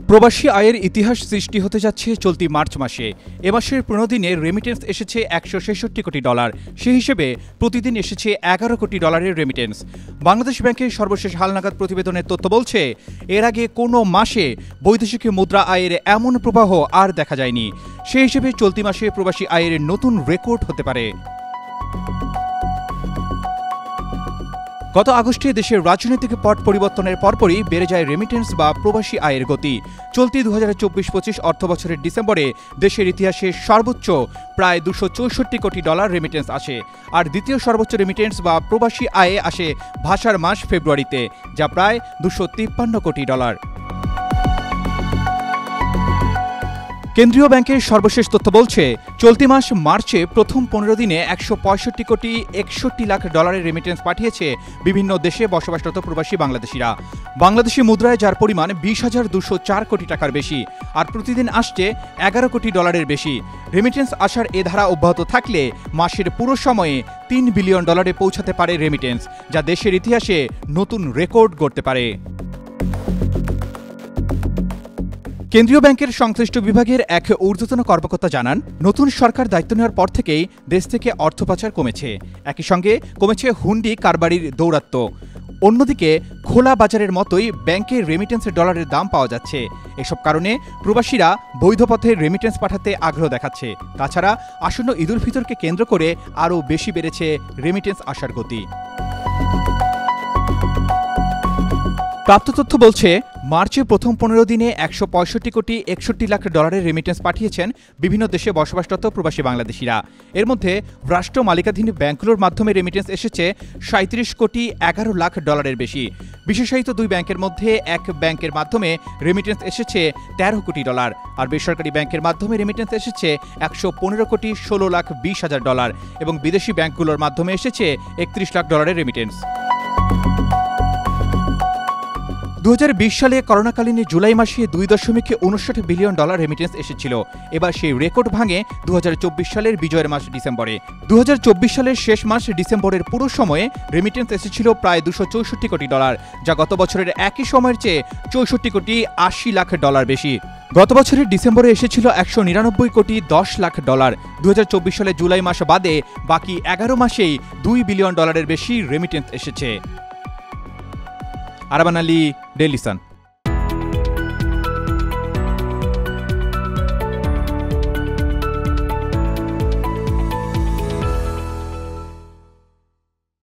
প্রবাসী আয়ের ইতিহাস সৃষ্টি হতে যাচ্ছে চলতি মার্চ মাসে। এ মাসের ১৫ দিনে রেমিটেন্স এসেছে $১৬৬ কোটি। সেই হিসেবে প্রতিদিন এসেছে $১১ কোটি রেমিটেন্স। বাংলাদেশ ব্যাংকের সর্বশেষ হালনাগাদ প্রতিবেদনের তথ্য বলছে, এর আগে কোনো মাসে বৈদেশিক মুদ্রা আয়ের এমন প্রবাহ আর দেখা যায়নি। সেই হিসেবে চলতি মাসে প্রবাসী আয়ের নতুন রেকর্ড হতে পারে। গত আগস্টে দেশের রাজনৈতিক পট পরিবর্তনের পরপরই বেড়ে যায় রেমিটেন্স বা প্রবাসী আয়ের গতি। চলতি ২০২৪-২৫ অর্থবছরের ডিসেম্বরে দেশের ইতিহাসে সর্বোচ্চ প্রায় $২৬৪ কোটি রেমিটেন্স আসে। আর দ্বিতীয় সর্বোচ্চ রেমিটেন্স বা প্রবাসী আয়ে আসে ভাষার মাস ফেব্রুয়ারিতে, যা প্রায় $২৫৩ কোটি। কেন্দ্রীয় ব্যাংকের সর্বশেষ তথ্য বলছে, চলতি মাস মার্চে প্রথম ১৫ দিনে $১৬৫ কোটি ৬১ লাখ রেমিটেন্স পাঠিয়েছে বিভিন্ন দেশে বসবাসরত প্রবাসী বাংলাদেশিরা। বাংলাদেশি মুদ্রায় যার পরিমাণ ২০,২০৪ কোটি টাকার বেশি, আর প্রতিদিন আসছে $১১ কোটি বেশি। রেমিটেন্স আসার এ ধারা অব্যাহত থাকলে মাসের পুরো সময়ে $৩ বিলিয়ন পৌঁছাতে পারে রেমিটেন্স, যা দেশের ইতিহাসে নতুন রেকর্ড গড়তে পারে। কেন্দ্রীয় ব্যাংকের সংশ্লিষ্ট বিভাগের এক ঊর্ধ্বতন কর্মকর্তা জানান, নতুন সরকার দায়িত্ব নেওয়ার পর থেকেই দেশ থেকে অর্থ পাচার কমেছে। একই সঙ্গে কমেছে হুন্ডি কারবারির দৌরাত্ম্য। অন্যদিকে খোলা বাজারের মতোই ব্যাংকে রেমিটেন্সের ডলারের দাম পাওয়া যাচ্ছে। এসব কারণে প্রবাসীরা বৈধ পথে রেমিটেন্স পাঠাতে আগ্রহ দেখাচ্ছে। তাছাড়া আসন্ন ঈদুল ফিতরকে কেন্দ্র করে আরও বেশি বেড়েছে রেমিটেন্স আসার গতি। প্রাপ্ত তথ্য বলছে, মার্চে প্রথম ১৫ দিনে $১৬৫ কোটি ৬১ লাখ রেমিটেন্স পাঠিয়েছেন বিভিন্ন দেশে বসবাসরত প্রবাসী বাংলাদেশিরা। এর মধ্যে রাষ্ট্র মালিকাধীন ব্যাংকগুলোর মাধ্যমে রেমিটেন্স এসেছে $৩৭ কোটি ১১ লাখ বেশি। বিশেষায়িত দুই ব্যাংকের মধ্যে এক ব্যাংকের মাধ্যমে রেমিটেন্স এসেছে $১৩ কোটি, আর বেসরকারি ব্যাংকের মাধ্যমে রেমিটেন্স এসেছে $১১৫ কোটি ১৬ লাখ ২০ হাজার, এবং বিদেশি ব্যাংকগুলোর মাধ্যমে এসেছে $৩১ লাখ রেমিটেন্স। ২০২০ সালে করোনাকালীন জুলাই মাসে $২.৫৯ বিলিয়ন রেমিটেন্স এসেছিল। এবার সেই রেকর্ড ভাঙে ২০২৪ সালের বিজয়ের মাস ডিসেম্বরে। ২০২৪ সালের শেষ মাস ডিসেম্বরের পুরো সময়ে রেমিটেন্স এসেছিল প্রায় $২৬৪ কোটি, যা গত বছরের একই সময়ের চেয়ে $৬৪ কোটি ৮০ লাখ বেশি। গত বছরের ডিসেম্বরে এসেছিল $১৯৯ কোটি ১০ লাখ। ২০২৪ সালে জুলাই মাস বাদে বাকি ১১ মাসেই $২ বিলিয়ন বেশি রেমিটেন্স এসেছে। আরাবান আলী, ডেইলি সান।